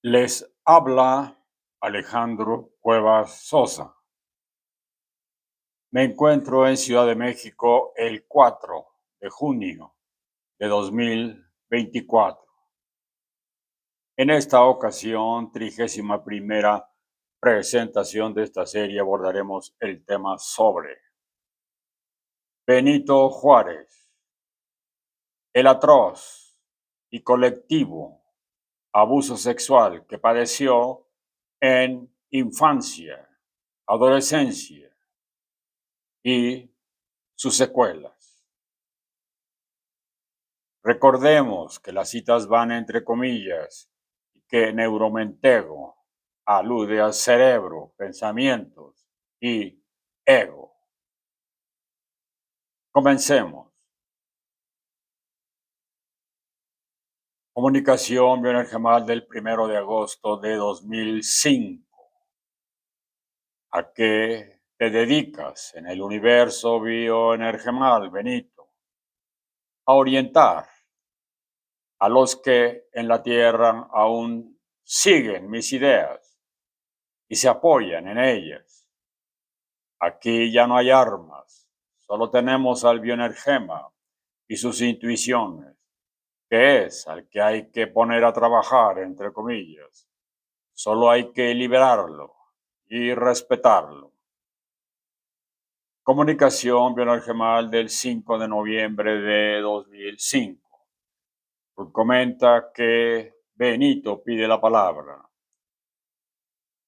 Les habla Alejandro Cuevas Sosa. Me encuentro en Ciudad de México el 4 de junio de 2024. En esta ocasión, 31ª presentación de esta serie, abordaremos el tema sobre Benito Juárez, el atroz y colectivo abuso sexual que padeció en infancia, adolescencia y sus secuelas. Recordemos que las citas van entre comillas y que neuromentego alude al cerebro, pensamientos y ego. Comencemos. Comunicación bioenergemal del 1 de agosto de 2005. ¿A qué te dedicas en el universo bioenergemal, Benito? A orientar a los que en la Tierra aún siguen mis ideas y se apoyan en ellas. Aquí ya no hay armas, solo tenemos al bioenergema y sus intuiciones, que es al que hay que poner a trabajar, entre comillas. Solo hay que liberarlo y respetarlo. Comunicación bioenergemal del 5 de noviembre de 2005. Comenta que Benito pide la palabra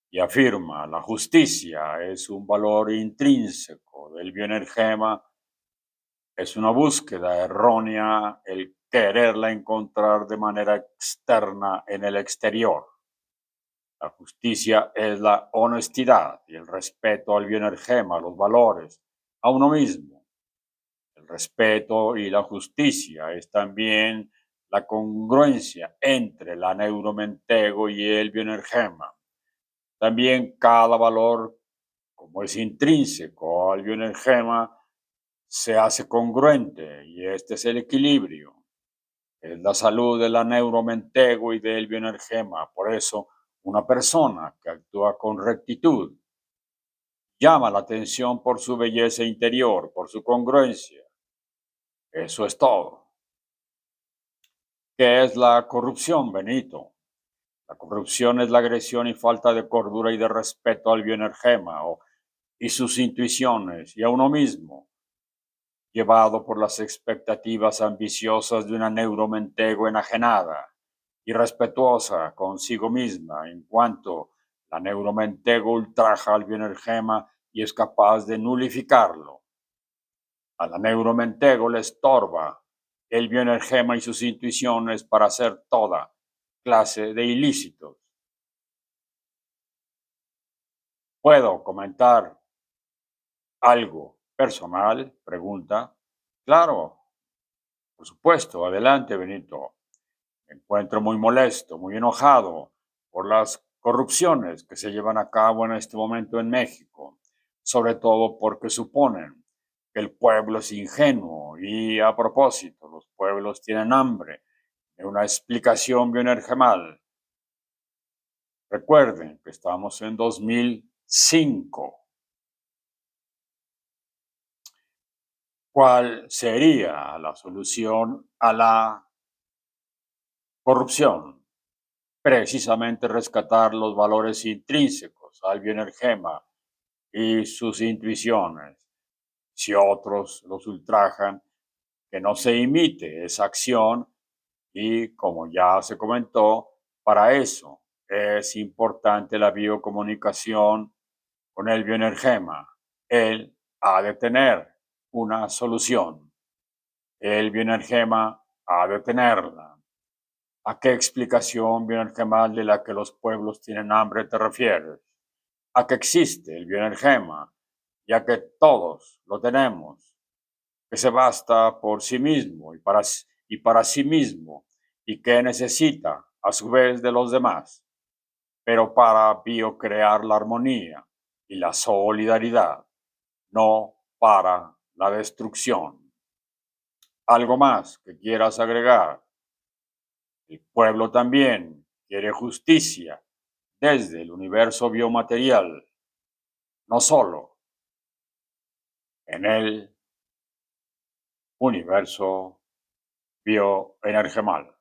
y afirma: la justicia es un valor intrínseco del bioenergema, es una búsqueda errónea el quererla encontrar de manera externa en el exterior. La justicia es la honestidad y el respeto al bioenergema, a los valores, a uno mismo. El respeto y la justicia es también la congruencia entre la neuromentego y el bioenergema. También cada valor, como es intrínseco al bioenergema, se hace congruente, y este es el equilibrio. Es la salud de la neuromentego y del bioenergema. Por eso, una persona que actúa con rectitud llama la atención por su belleza interior, por su congruencia. Eso es todo. ¿Qué es la corrupción, Benito? La corrupción es la agresión y falta de cordura y de respeto al bioenergema y sus intuiciones y a uno mismo, llevado por las expectativas ambiciosas de una neuromentego enajenada, irrespetuosa consigo misma, en cuanto la neuromentego ultraja al bioenergema y es capaz de nulificarlo. A la neuromentego le estorba el bioenergema y sus intuiciones para hacer toda clase de ilícitos. ¿Puedo comentar algo personal? Pregunta. Claro, por supuesto. Adelante, Benito. Me encuentro muy molesto, muy enojado por las corrupciones que se llevan a cabo en este momento en México, sobre todo porque suponen que el pueblo es ingenuo y, a propósito, los pueblos tienen hambre de una explicación bioenergemal. Recuerden que estamos en 2005. ¿Cuál sería la solución a la corrupción? Precisamente rescatar los valores intrínsecos al bioenergema y sus intuiciones. Si otros los ultrajan, que no se imite esa acción, y, como ya se comentó, para eso es importante la biocomunicación con el bioenergema. Él ha de tener una solución. El bioenergema ha de tenerla. ¿A qué explicación bioenergemal de la que los pueblos tienen hambre te refieres? ¿A que existe el bioenergema, ya que todos lo tenemos, que se basta por sí mismo y para sí mismo, y que necesita a su vez de los demás, pero para biocrear la armonía y la solidaridad, no para la destrucción? ¿Algo más que quieras agregar? El pueblo también quiere justicia desde el universo biomaterial, no solo en el universo bioenergemal.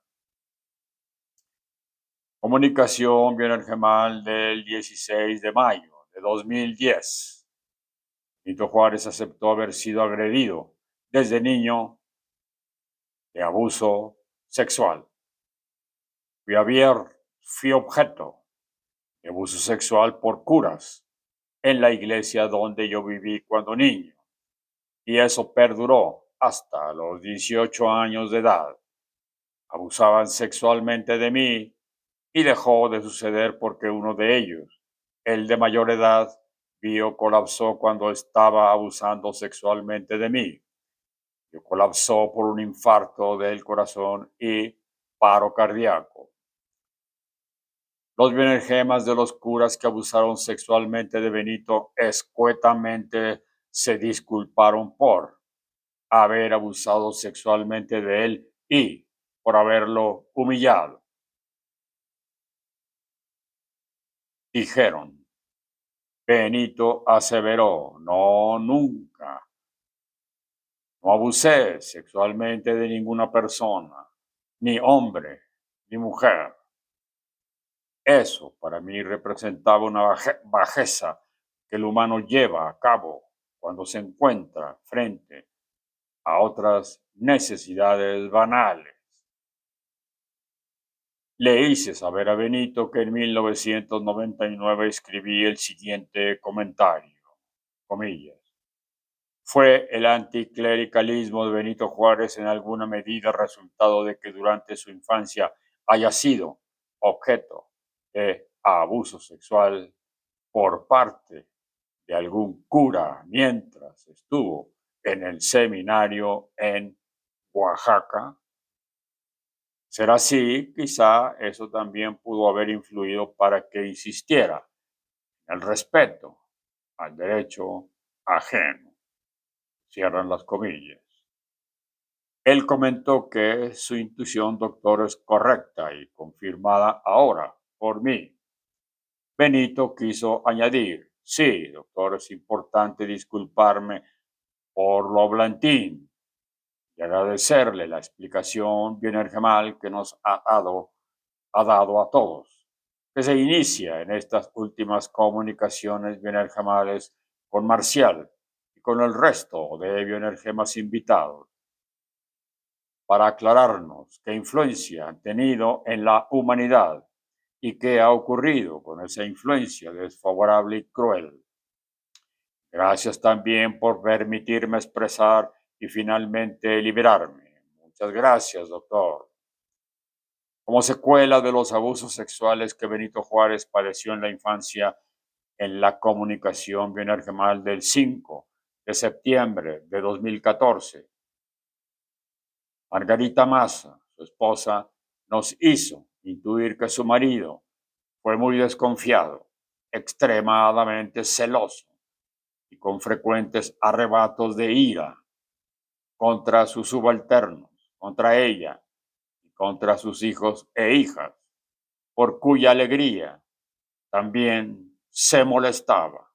Comunicación bioenergemal del 16 de mayo de 2010. Benito Juárez aceptó haber sido agredido desde niño de abuso sexual. Fui objeto de abuso sexual por curas en la iglesia donde yo viví cuando niño, y eso perduró hasta los 18 años de edad. Abusaban sexualmente de mí y dejó de suceder porque uno de ellos, el de mayor edad, colapsó cuando estaba abusando sexualmente de mí. Colapsó por un infarto del corazón y paro cardíaco. Los bioenergemas de los curas que abusaron sexualmente de Benito escuetamente se disculparon por haber abusado sexualmente de él y por haberlo humillado. Dijeron, Benito aseveró, no, nunca. No abusé sexualmente de ninguna persona, ni hombre, ni mujer. Eso para mí representaba una bajeza que el humano lleva a cabo cuando se encuentra frente a otras necesidades banales. Le hice saber a Benito que en 1999 escribí el siguiente comentario, comillas. ¿Fue el anticlericalismo de Benito Juárez en alguna medida resultado de que durante su infancia haya sido objeto de abuso sexual por parte de algún cura mientras estuvo en el seminario en Oaxaca? Será así, quizá eso también pudo haber influido para que insistiera en el respeto al derecho ajeno. Cierran las comillas. Él comentó que su intuición, doctor, es correcta y confirmada ahora por mí. Benito quiso añadir, sí, doctor, es importante disculparme por lo blantín y agradecerle la explicación bioenergemal que nos ha dado a todos, que se inicia en estas últimas comunicaciones bioenergemales con Marcial y con el resto de bioenergemas invitados, para aclararnos qué influencia han tenido en la humanidad y qué ha ocurrido con esa influencia desfavorable y cruel. Gracias también por permitirme expresar y finalmente liberarme. Muchas gracias, doctor. Como secuela de los abusos sexuales que Benito Juárez padeció en la infancia, en la comunicación bioenergemal del 5 de septiembre de 2014, Margarita Massa, su esposa, nos hizo intuir que su marido fue muy desconfiado, extremadamente celoso y con frecuentes arrebatos de ira contra sus subalternos, contra ella y contra sus hijos e hijas, por cuya alegría también se molestaba.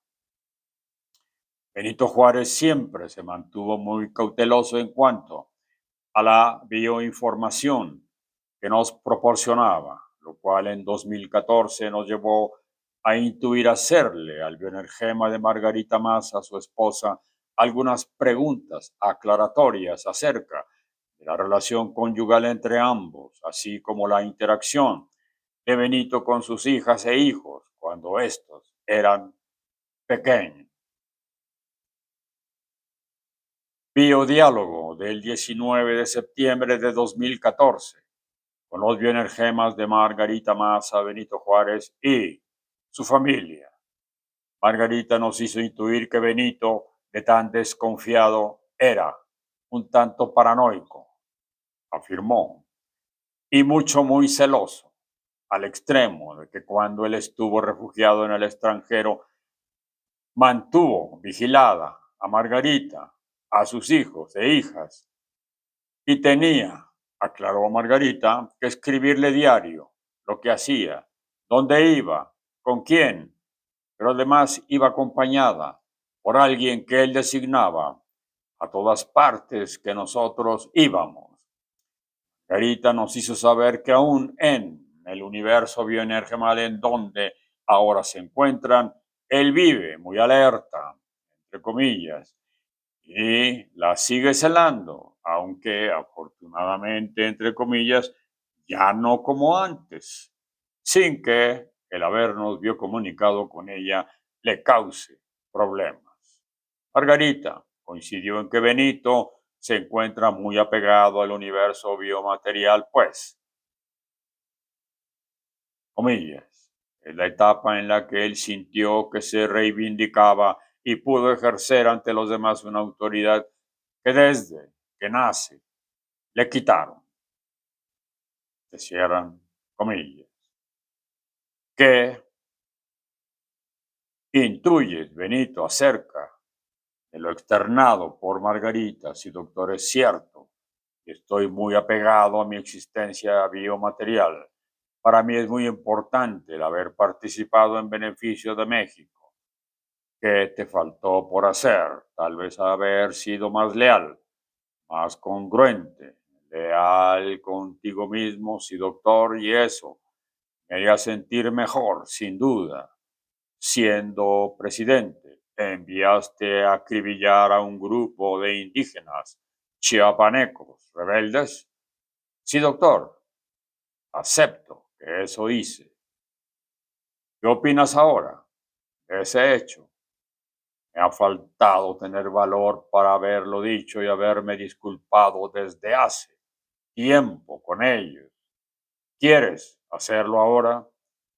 Benito Juárez siempre se mantuvo muy cauteloso en cuanto a la bioinformación que nos proporcionaba, lo cual en 2014 nos llevó a intuir hacerle al bioenergema de Margarita Massa, su esposa, algunas preguntas aclaratorias acerca de la relación conyugal entre ambos, así como la interacción de Benito con sus hijas e hijos cuando estos eran pequeños. Biodiálogo del 19 de septiembre de 2014 con los bioenergemas de Margarita Massa, Benito Juárez y su familia. Margarita nos hizo intuir que Benito, de tan desconfiado, era un tanto paranoico, afirmó, y muy celoso, al extremo de que cuando él estuvo refugiado en el extranjero, mantuvo vigilada a Margarita, a sus hijos e hijas, y tenía, aclaró Margarita, que escribirle diario lo que hacía, dónde iba, con quién, pero además iba acompañada por alguien que él designaba a todas partes que nosotros íbamos. Carita nos hizo saber que aún en el universo bioenergemal en donde ahora se encuentran, él vive muy alerta, entre comillas, y la sigue celando, aunque afortunadamente, entre comillas, ya no como antes, sin que el habernos biocomunicado con ella le cause problemas. Margarita coincidió en que Benito se encuentra muy apegado al universo biomaterial, pues, comillas, es la etapa en la que él sintió que se reivindicaba y pudo ejercer ante los demás una autoridad que desde que nace le quitaron, se cierran comillas. ¿Qué intuyes, Benito, acerca de lo externado por Margarita? Si doctor es cierto, estoy muy apegado a mi existencia biomaterial. Para mí es muy importante el haber participado en beneficio de México. ¿Qué te faltó por hacer? Tal vez haber sido más leal, más congruente, leal contigo mismo, sí, doctor, y eso me haría sentir mejor, sin duda. Siendo presidente, enviaste a acribillar a un grupo de indígenas chiapanecos rebeldes. Sí, doctor, acepto que eso hice. ¿Qué opinas ahora de ese hecho? Me ha faltado tener valor para haberlo dicho y haberme disculpado desde hace tiempo con ellos. ¿Quieres hacerlo ahora?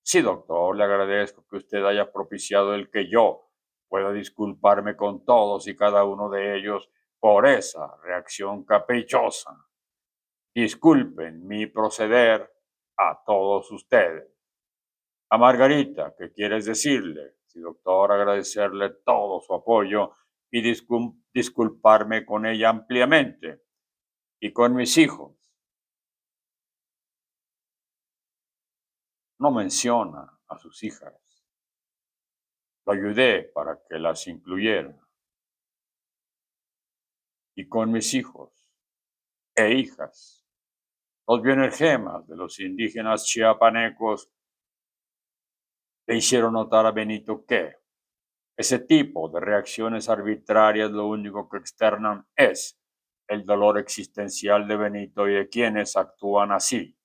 Sí, doctor, le agradezco que usted haya propiciado el que yo pueda disculparme con todos y cada uno de ellos por esa reacción caprichosa. Disculpen mi proceder a todos ustedes. A Margarita, ¿qué quieres decirle? Sí, doctor, agradecerle todo su apoyo y disculparme con ella ampliamente. Y con mis hijos, no menciona a sus hijas. Lo ayudé para que las incluyera. Y con mis hijos e hijas, los bioenergemas de los indígenas chiapanecos le hicieron notar a Benito que ese tipo de reacciones arbitrarias lo único que externan es el dolor existencial de Benito y de quienes actúan así.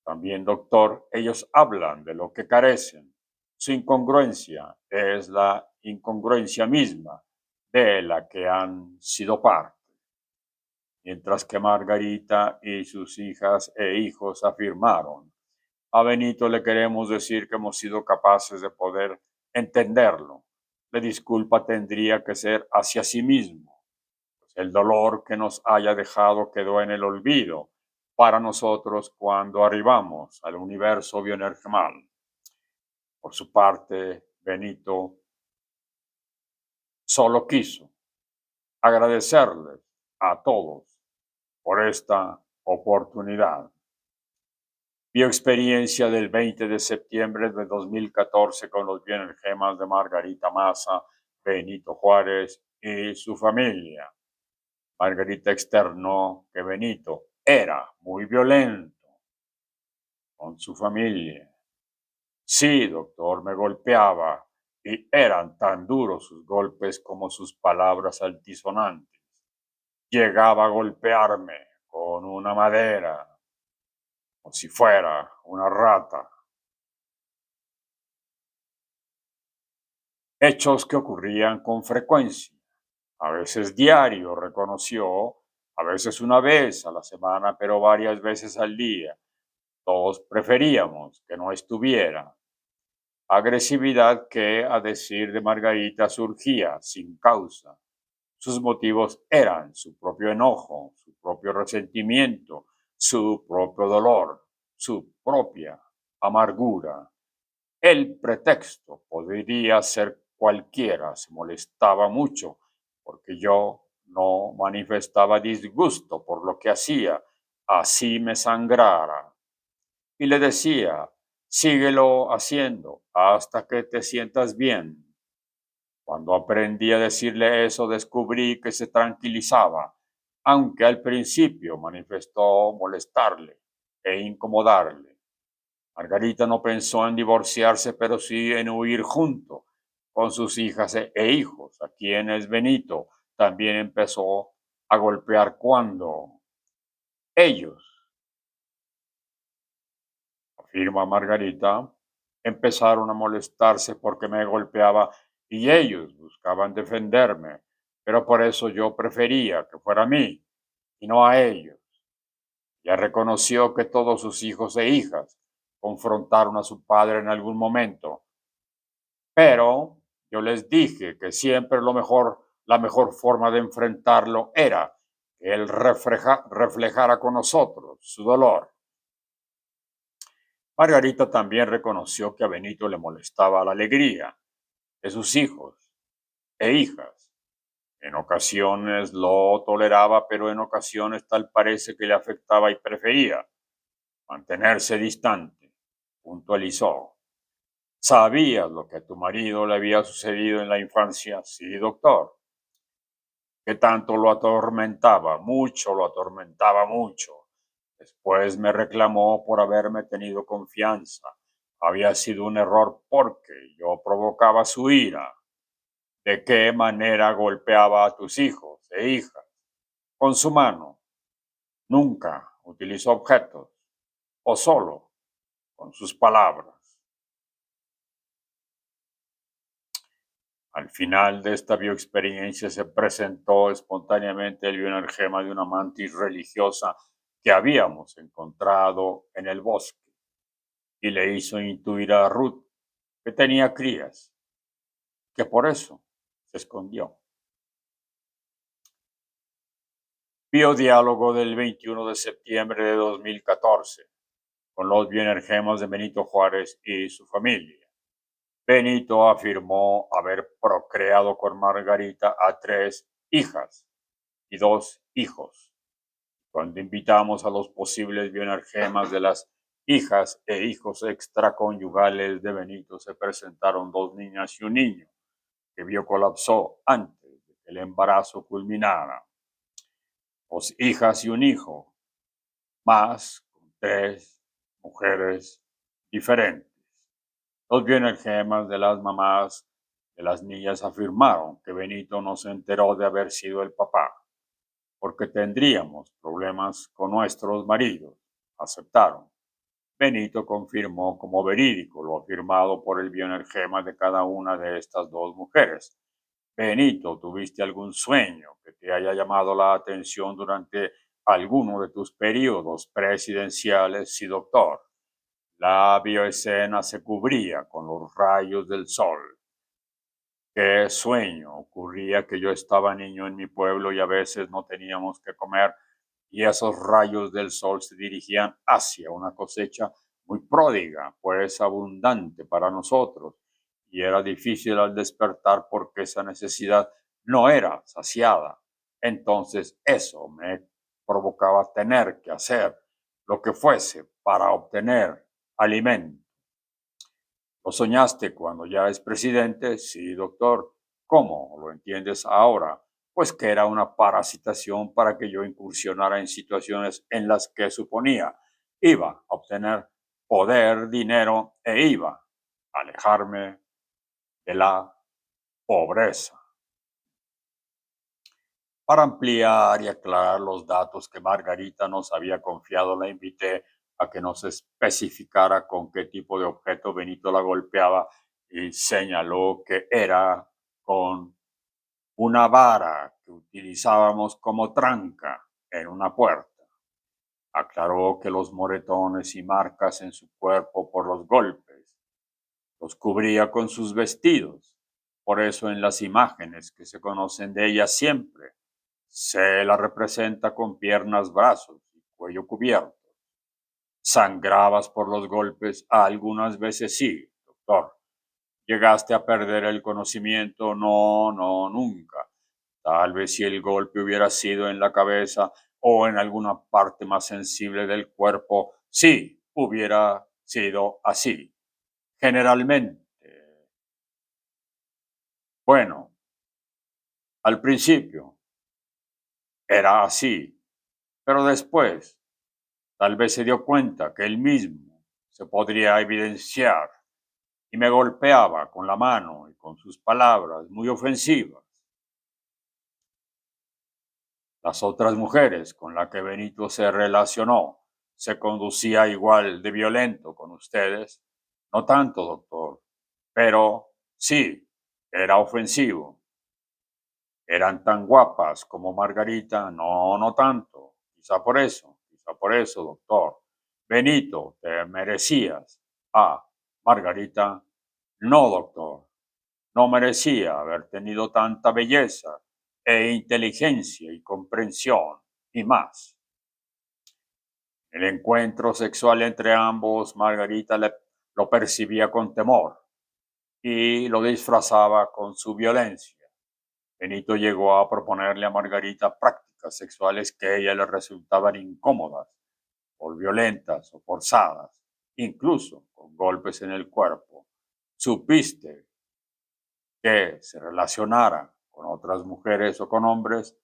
También, doctor, ellos hablan de lo que carecen. Su incongruencia es la incongruencia misma de la que han sido parte. Mientras que Margarita y sus hijas e hijos afirmaron, a Benito le queremos decir que hemos sido capaces de poder entenderlo. La disculpa tendría que ser hacia sí mismo, pues el dolor que nos haya dejado quedó en el olvido para nosotros cuando arribamos al universo bioenergemal. Por su parte, Benito solo quiso agradecerles a todos por esta oportunidad. Bioexperiencia del 20 de septiembre de 2014 con los bioenergemas de Margarita Maza, Benito Juárez y su familia. Margarita externó que Benito era muy violento con su familia. Sí, doctor, me golpeaba y eran tan duros sus golpes como sus palabras altisonantes. Llegaba a golpearme con una madera, como si fuera una rata. Hechos que ocurrían con frecuencia, a veces diario, reconoció, a veces una vez a la semana, pero varias veces al día. Todos preferíamos que no estuviera. Agresividad que, a decir de Margarita, surgía sin causa. Sus motivos eran su propio enojo, su propio resentimiento, su propio dolor, su propia amargura. El pretexto podría ser cualquiera, se molestaba mucho porque yo no manifestaba disgusto por lo que hacía, así me sangrara. y le decía, síguelo haciendo hasta que te sientas bien. Cuando aprendí a decirle eso, descubrí que se tranquilizaba, aunque al principio manifestó molestarle e incomodarle. Margarita no pensó en divorciarse, pero sí en huir junto con sus hijas e hijos, a quienes Benito también empezó a golpear cuando ellos, afirma Margarita, empezaron a molestarse porque me golpeaba y ellos buscaban defenderme, pero por eso yo prefería que fuera a mí y no a ellos. Ya reconoció que todos sus hijos e hijas confrontaron a su padre en algún momento, pero yo les dije que siempre la mejor forma de enfrentarlo era que él reflejara con nosotros su dolor. Margarita también reconoció que a Benito le molestaba la alegría de sus hijos e hijas. En ocasiones lo toleraba, pero en ocasiones tal parece que le afectaba y prefería mantenerse distante. Puntualizó. ¿Sabías lo que a tu marido le había sucedido en la infancia? Sí, doctor. ¿Qué tanto lo atormentaba? Mucho, lo atormentaba mucho. Después me reclamó por haberme tenido confianza. Había sido un error porque yo provocaba su ira. ¿De qué manera golpeaba a tus hijos e hijas? Con su mano. Nunca utilizó objetos o solo con sus palabras. Al final de esta bioexperiencia se presentó espontáneamente el bioenergema de una mantis religiosa que habíamos encontrado en el bosque y le hizo intuir a Ruth que tenía crías, que por eso se escondió. Biodiálogo del 21 de septiembre de 2014 con los bioenergemas de Benito Juárez y su familia. Benito afirmó haber procreado con Margarita a 3 hijas y 2 hijos. Cuando invitamos a los posibles bioenergemas de las hijas e hijos extraconyugales de Benito, se presentaron 2 niñas y un niño, que vio colapsó antes de que el embarazo culminara. 2 hijas y un hijo, más con 3 mujeres diferentes. Los bioenergemas de las mamás de las niñas afirmaron que Benito no se enteró de haber sido el papá, porque tendríamos problemas con nuestros maridos. Aceptaron. Benito confirmó como verídico lo afirmado por el bioenergema de cada una de estas 2 mujeres. Benito, ¿tuviste algún sueño que te haya llamado la atención durante alguno de tus periodos presidenciales? Sí, doctor. La bioescena se cubría con los rayos del sol. Qué sueño. Ocurría que yo estaba niño en mi pueblo y a veces no teníamos que comer y esos rayos del sol se dirigían hacia una cosecha muy pródiga, pues abundante para nosotros. Y era difícil al despertar porque esa necesidad no era saciada. Entonces eso me provocaba tener que hacer lo que fuese para obtener alimento. ¿Lo soñaste cuando ya es presidente? Sí, doctor. ¿Cómo lo entiendes ahora? Pues que era una parasitación para que yo incursionara en situaciones en las que suponía iba a obtener poder, dinero e iba a alejarme de la pobreza. Para ampliar y aclarar los datos que Margarita nos había confiado, la invité a que nos especificara con qué tipo de objeto Benito la golpeaba y señaló que era con una vara que utilizábamos como tranca en una puerta. Aclaró que los moretones y marcas en su cuerpo por los golpes los cubría con sus vestidos. Por eso en las imágenes que se conocen de ella siempre se la representa con piernas, brazos y cuello cubierto. ¿Sangrabas por los golpes? Algunas veces sí, doctor. ¿Llegaste a perder el conocimiento? No, no, nunca. Tal vez si el golpe hubiera sido en la cabeza o en alguna parte más sensible del cuerpo, sí, hubiera sido así. Generalmente, bueno, al principio era así, pero después tal vez se dio cuenta que él mismo se podría evidenciar y me golpeaba con la mano y con sus palabras muy ofensivas. Las otras mujeres con las que Benito se relacionó se conducía igual de violento con ustedes. No tanto, doctor, pero sí, era ofensivo. Eran tan guapas como Margarita. No, no tanto. Quizá por eso, doctor. Benito, te merecías. Ah, Margarita, no, doctor. No merecía haber tenido tanta belleza e inteligencia y comprensión y más. El encuentro sexual entre ambos, Margarita lo percibía con temor y lo disfrazaba con su violencia. Benito llegó a proponerle a Margarita prácticas sexuales que a ella le resultaban incómodas, por violentas o forzadas, incluso con golpes en el cuerpo. Supiste que se relacionara con otras mujeres o con hombres.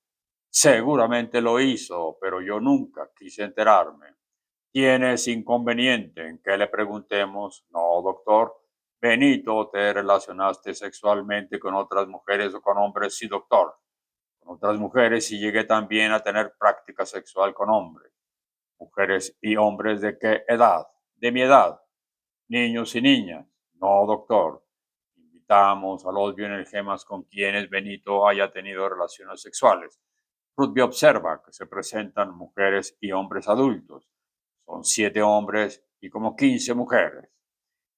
Seguramente lo hizo, pero yo nunca quise enterarme. ¿Tienes inconveniente en que le preguntemos? No, doctor. Benito, ¿te relacionaste sexualmente con otras mujeres o con hombres? Sí, doctor. Con otras mujeres y llegué también a tener práctica sexual con hombres. Mujeres y hombres de qué edad? De mi edad. Niños y niñas. No, doctor. Invitamos a los bioenergemas con quienes Benito haya tenido relaciones sexuales. Rutby observa que se presentan mujeres y hombres adultos. Son 7 hombres y como 15 mujeres.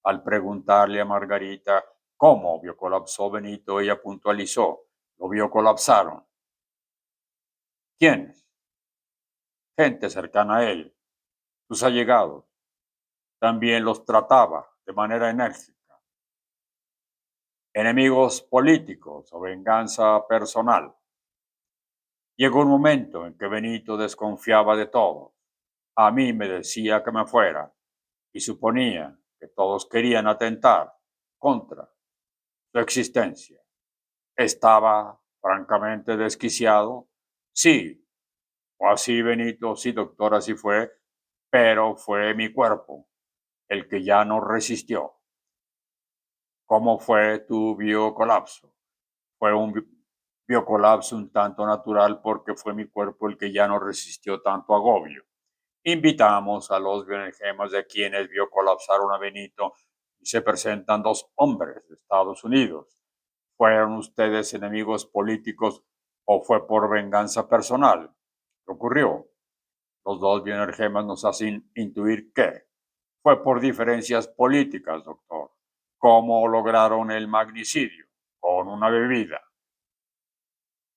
Al preguntarle a Margarita cómo vio colapsó Benito, ella puntualizó, lo vio colapsaron. ¿Quiénes? Gente cercana a él, sus allegados. También los trataba de manera enérgica. Enemigos políticos o venganza personal. Llegó un momento en que Benito desconfiaba de todo. A mí me decía que me fuera y suponía que todos querían atentar contra su existencia. Estaba francamente desquiciado. Sí, o así Benito, sí doctor, así fue, pero fue mi cuerpo el que ya no resistió. ¿Cómo fue tu biocolapso? Fue un biocolapso un tanto natural porque fue mi cuerpo el que ya no resistió tanto agobio. Invitamos a los bioenergemas de quienes vio colapsaron a Benito y se presentan 2 hombres de Estados Unidos. ¿Fueron ustedes enemigos políticos o fue por venganza personal? ¿Qué ocurrió? Los 2 bioenergemas nos hacen intuir que fue por diferencias políticas, doctor. ¿Cómo lograron el magnicidio? Con una bebida,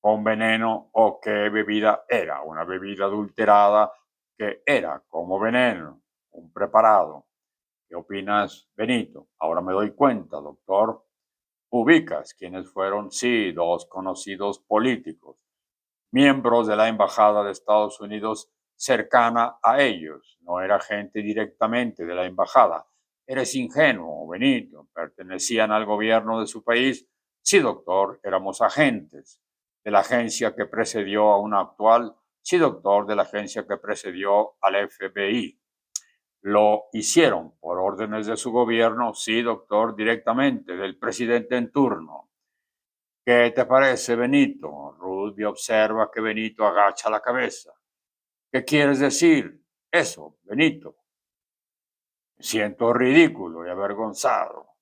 con veneno o qué bebida era, una bebida adulterada que era como veneno, un preparado. ¿Qué opinas, Benito? Ahora me doy cuenta, doctor. ¿Ubicas quiénes fueron? Sí, 2 conocidos políticos, miembros de la Embajada de Estados Unidos cercana a ellos. No era gente directamente de la embajada. Eres ingenuo, Benito. ¿Pertenecían al gobierno de su país? Sí, doctor, éramos agentes de la agencia que precedió a una actual. Sí, doctor, de la agencia que precedió al FBI. ¿Lo hicieron por órdenes de su gobierno? Sí, doctor, directamente del presidente en turno. ¿Qué te parece, Benito? Rutby observa que Benito agacha la cabeza. ¿Qué quieres decir? Eso, Benito. Me siento ridículo y avergonzado.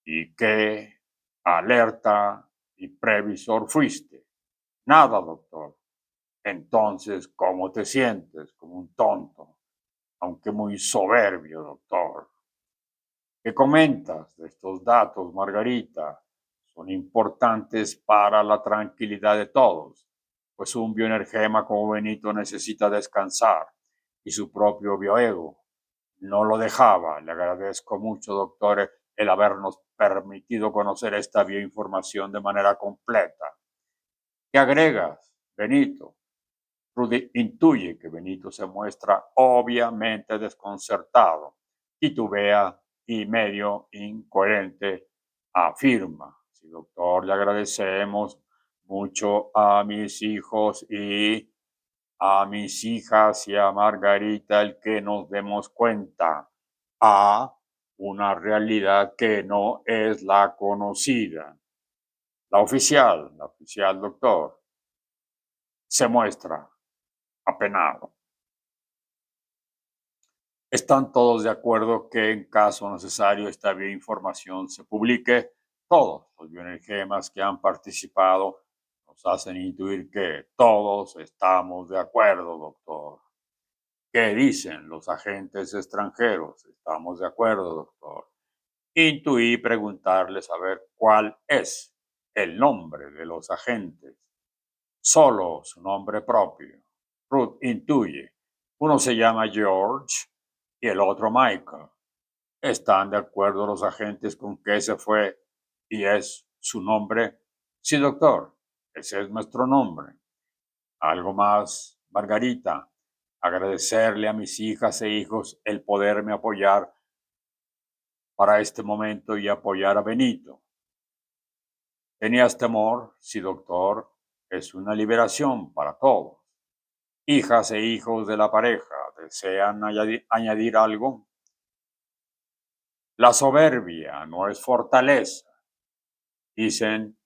¿Y qué alerta y previsor fuiste? Nada, doctor. Entonces, ¿cómo te sientes? Como un tonto, aunque muy soberbio, doctor. ¿Qué comentas de estos datos, Margarita? Son importantes para la tranquilidad de todos, pues un bioenergema como Benito necesita descansar y su propio bioego no lo dejaba. Le agradezco mucho, doctor, el habernos permitido conocer esta bioinformación de manera completa. ¿Qué agregas, Benito? Rudy intuye que Benito se muestra obviamente desconcertado, titubea y medio incoherente afirma: sí, doctor, le agradecemos mucho a mis hijos y a mis hijas y a Margarita el que nos demos cuenta a una realidad que no es la conocida. La oficial doctor, se muestra apenado. Están todos de acuerdo que en caso necesario esta vía información se publique. Todos los bioenergemas que han participado nos hacen intuir que todos estamos de acuerdo, doctor. ¿Qué dicen los agentes extranjeros? Estamos de acuerdo, doctor. Intuí preguntarles a ver cuál es el nombre de los agentes. Solo su nombre propio. Ruth intuye. Uno se llama George y el otro Michael. ¿Están de acuerdo los agentes con que ese fue y es su nombre? Sí, doctor, ese es nuestro nombre. Algo más, Margarita. Agradecerle a mis hijas e hijos el poderme apoyar para este momento y apoyar a Benito. ¿Tenías temor? Sí, doctor, es una liberación para todos. Hijas e hijos de la pareja, ¿desean añadir algo? La soberbia no es fortaleza, dicen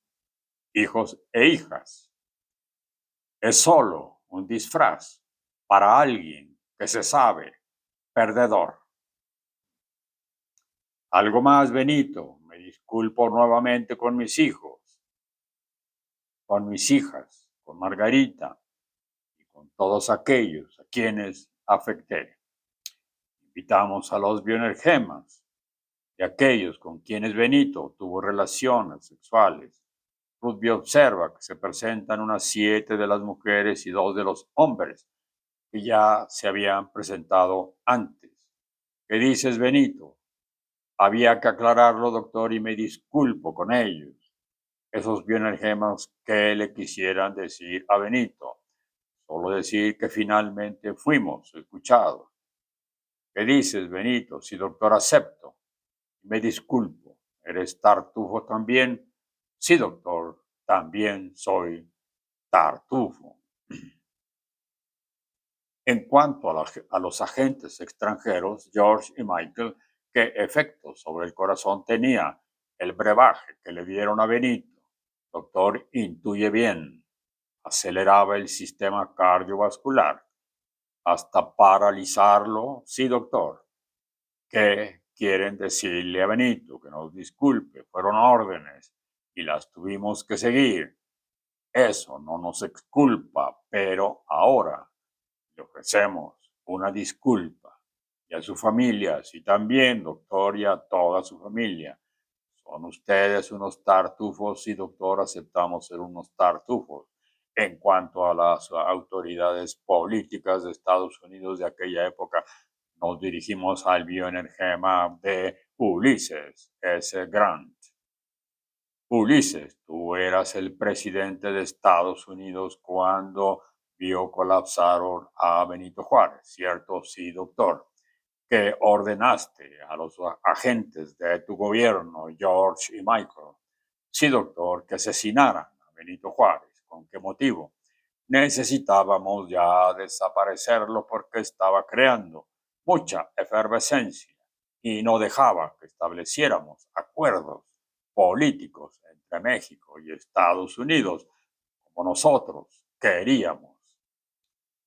hijos e hijas. Es solo un disfraz para alguien que se sabe perdedor. Algo más, Benito. Me disculpo nuevamente con mis hijos, con mis hijas, con Margarita y con todos aquellos a quienes afecté. Invitamos a los bioenergemas y aquellos con quienes Benito tuvo relaciones sexuales. Ruthby observa que se presentan unas 7 de las mujeres y 2 de los hombres que ya se habían presentado antes. ¿Qué dices, Benito? Había que aclararlo, doctor, y me disculpo con ellos. Esos bioenergemas que le quisieran decir a Benito. Solo decir que finalmente fuimos escuchados. ¿Qué dices, Benito? Sí, doctor, acepto. Me disculpo. ¿Eres tartufo también? Sí, doctor, también soy tartufo. En cuanto a los agentes extranjeros, George y Michael, ¿qué efectos sobre el corazón tenía el brebaje que le dieron a Benito? Doctor, intuye bien. Aceleraba el sistema cardiovascular hasta paralizarlo. Sí, doctor. ¿Qué quieren decirle a Benito? Que nos disculpe, fueron órdenes y las tuvimos que seguir. Eso no nos exculpa, pero ahora le ofrecemos una disculpa y a su familia, sí también, doctor, y a toda su familia. Son ustedes unos tartufos y, doctor, aceptamos ser unos tartufos. En cuanto a las autoridades políticas de Estados Unidos de aquella época, nos dirigimos al bioenergema de Ulises S. Grant. Ulises, tú eras el presidente de Estados Unidos cuando vio colapsar a Benito Juárez, ¿cierto? Sí, doctor. Que ordenaste a los agentes de tu gobierno, George y Michael. Sí, doctor, que asesinaran a Benito Juárez. ¿Con qué motivo? Necesitábamos ya desaparecerlo porque estaba creando mucha efervescencia y no dejaba que estableciéramos acuerdos políticos entre México y Estados Unidos como nosotros queríamos.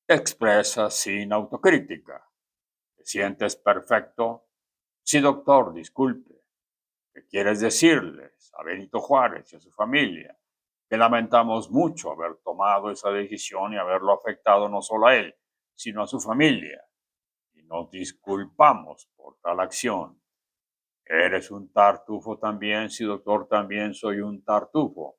Expresa sin autocrítica. ¿Te sientes perfecto? Sí, doctor, disculpe. ¿Qué quieres decirles a Benito Juárez y a su familia? Que lamentamos mucho haber tomado esa decisión y haberlo afectado no solo a él, sino a su familia. Y nos disculpamos por tal acción. ¿Eres un tartufo también? Sí, doctor, también soy un tartufo.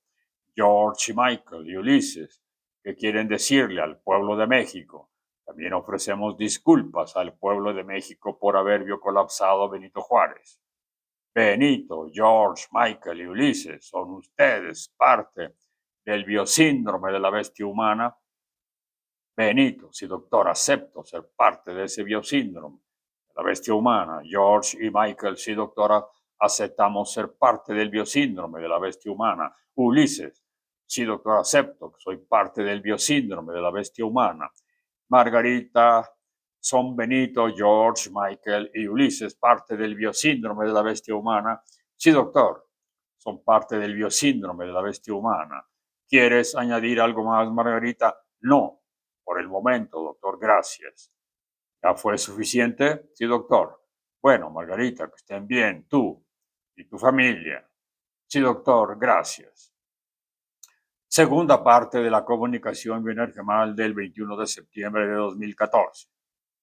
George y Michael y Ulises, ¿qué quieren decirle al pueblo de México? También ofrecemos disculpas al pueblo de México por haber vio colapsado a Benito Juárez. Benito, George, Michael y Ulises, son ustedes parte del biosíndrome de la bestia humana. Benito, sí, doctor, acepto ser parte de ese biosíndrome de la bestia humana. George y Michael, sí, doctora, aceptamos ser parte del biosíndrome de la bestia humana. Ulises, sí, doctor, acepto que soy parte del biosíndrome de la bestia humana. Margarita, son Benito, George, Michael y Ulises parte del biosíndrome de la bestia humana. Sí, doctor, son parte del biosíndrome de la bestia humana. ¿Quieres añadir algo más, Margarita? No, por el momento, doctor, gracias. ¿Ya fue suficiente? Sí, doctor. Bueno, Margarita, que estén bien tú y tu familia. Sí, doctor, gracias. Segunda parte de la comunicación bienergemal del 21 de septiembre de 2014.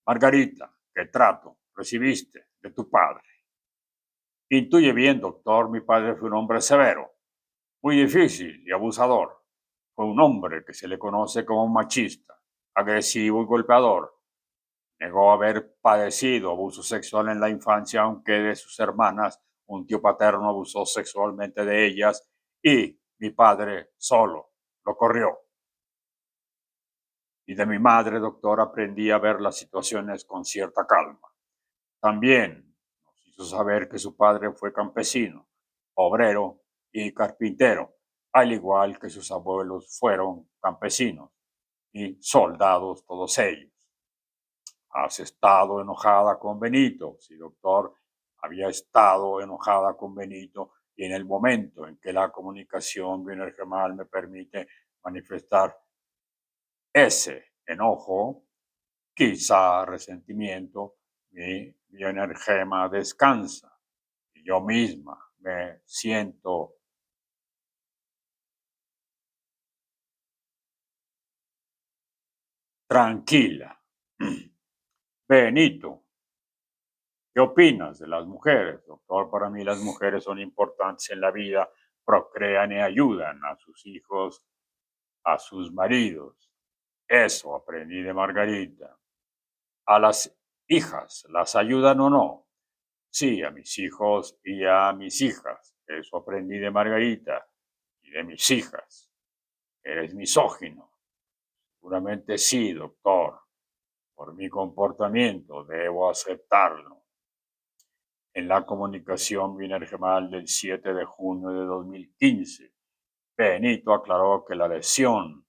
Margarita, ¿qué trato recibiste de tu padre? Intuye bien, doctor, mi padre fue un hombre severo, muy difícil y abusador. Fue un hombre que se le conoce como machista, agresivo y golpeador. Negó haber padecido abuso sexual en la infancia, aunque de sus hermanas un tío paterno abusó sexualmente de ellas y mi padre solo lo corrió. Y de mi madre, doctor, aprendí a ver las situaciones con cierta calma. También nos hizo saber que su padre fue campesino, obrero y carpintero, al igual que sus abuelos fueron campesinos y soldados todos ellos. ¿Has estado enojada con Benito? Sí, doctor, había estado enojada con Benito y en el momento en que la comunicación bioenergemal me permite manifestar ese enojo, quizá resentimiento, mi bioenergema descansa y yo misma me siento tranquila. Benito, ¿qué opinas de las mujeres, doctor? Para mí las mujeres son importantes en la vida, procrean y ayudan a sus hijos, a sus maridos. Eso aprendí de Margarita. A las hijas, ¿las ayudan o no? Sí, a mis hijos y a mis hijas. Eso aprendí de Margarita y de mis hijas. Eres misógino. Seguramente sí, doctor. Por mi comportamiento debo aceptarlo. En la comunicación binergemal del 7 de junio de 2015, Benito aclaró que la lesión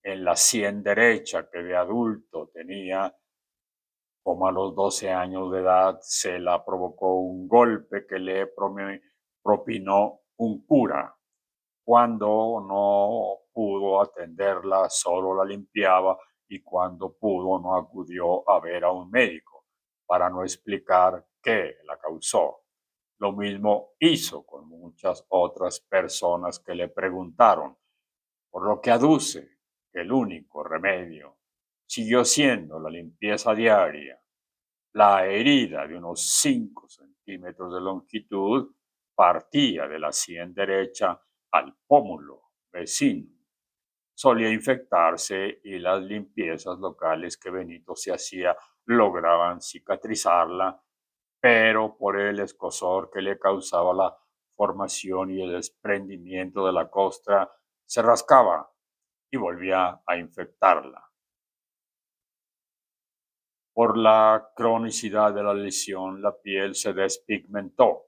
en la sien derecha que de adulto tenía, como a los 12 años de edad, se la provocó un golpe que le propinó un cura. Cuando no pudo atenderla, solo la limpiaba y cuando pudo no acudió a ver a un médico para no explicar qué la causó. Lo mismo hizo con muchas otras personas que le preguntaron, por lo que aduce que el único remedio siguió siendo la limpieza diaria. La herida de unos 5 centímetros de longitud partía de la sien derecha al pómulo vecino. Solía infectarse y las limpiezas locales que Benito se hacía lograban cicatrizarla, pero por el escozor que le causaba la formación y el desprendimiento de la costra, se rascaba y volvía a infectarla. Por la cronicidad de la lesión, la piel se despigmentó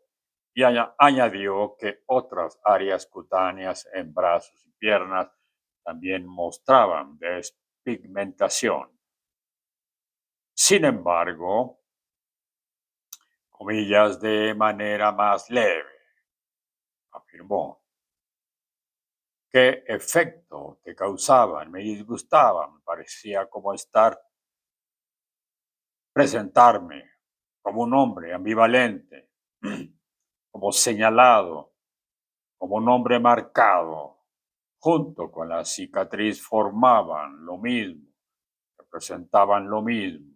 y añadió que otras áreas cutáneas en brazos y piernas también mostraban despigmentación. Sin embargo, comillas, de manera más leve, afirmó. ¿Qué efecto te causaban? Me disgustaban, parecía como estar presentarme como un hombre ambivalente, como señalado, como un hombre marcado, junto con la cicatriz formaban lo mismo, representaban lo mismo.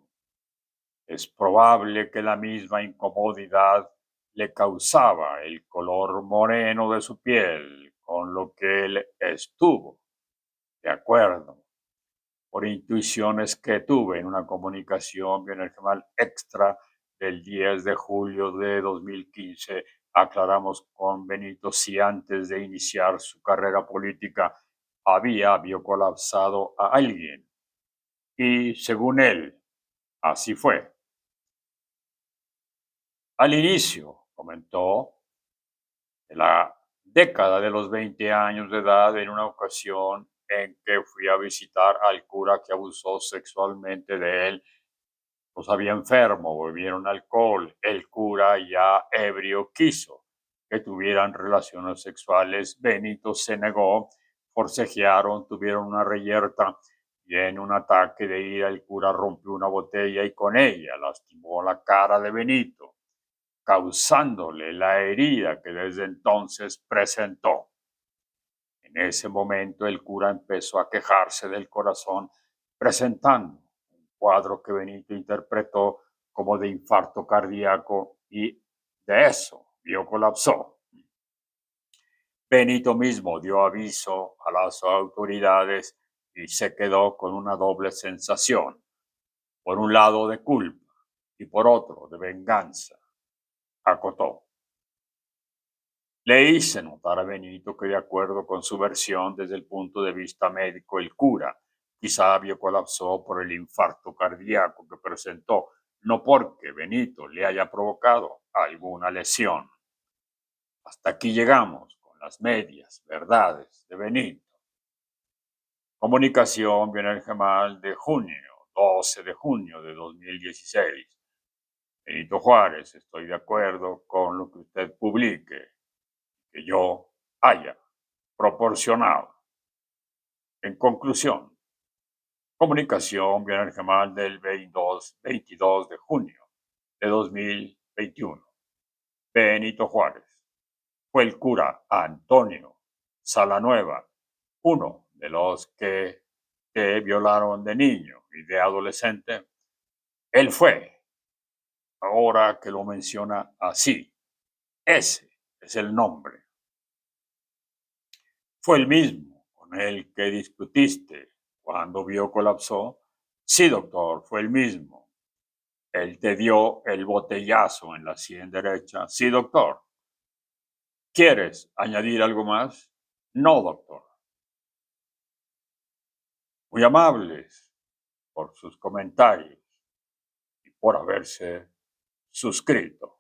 Es probable que la misma incomodidad le causaba el color moreno de su piel, con lo que él estuvo de acuerdo por intuiciones que tuve en una comunicación bioenergemal extra del 10 de julio de 2015. Aclaramos con Benito si antes de iniciar su carrera política había biocolapsado a alguien. Y según él, así fue. Al inicio, comentó, de la década de los 20 años de edad, en una ocasión en que fui a visitar al cura que abusó sexualmente de él, pues había enfermo, bebieron alcohol, el cura ya ebrio quiso que tuvieran relaciones sexuales, Benito se negó, forcejearon, tuvieron una reyerta y en un ataque de ira el cura rompió una botella y con ella lastimó la cara de Benito, causándole la herida que desde entonces presentó. En ese momento el cura empezó a quejarse del corazón, presentando un cuadro que Benito interpretó como de infarto cardíaco y de eso vio colapsó. Benito mismo dio aviso a las autoridades y se quedó con una doble sensación, por un lado de culpa y por otro de venganza, acotó. Le hice notar a Benito que, de acuerdo con su versión desde el punto de vista médico, el cura quizá vio colapsó por el infarto cardíaco que presentó, no porque Benito le haya provocado alguna lesión. Hasta aquí llegamos con las medias verdades de Benito. Comunicación Biener Gemal de junio, 12 de junio de 2016. Benito Juárez, estoy de acuerdo con lo que usted publique, que yo haya proporcionado. En conclusión, comunicación Biener Gemal del 22 de junio de 2021. Benito Juárez fue el cura Antonio Salanueva, uno de los que te violaron de niño y de adolescente. Él fue, ahora que lo menciona así, ese es el nombre. Fue el mismo con el que discutiste cuando vio colapsó. Sí, doctor, fue el mismo. Él te dio el botellazo en la sien derecha. Sí, doctor. ¿Quieres añadir algo más? No, doctor. Muy amables por sus comentarios y por haberse suscrito.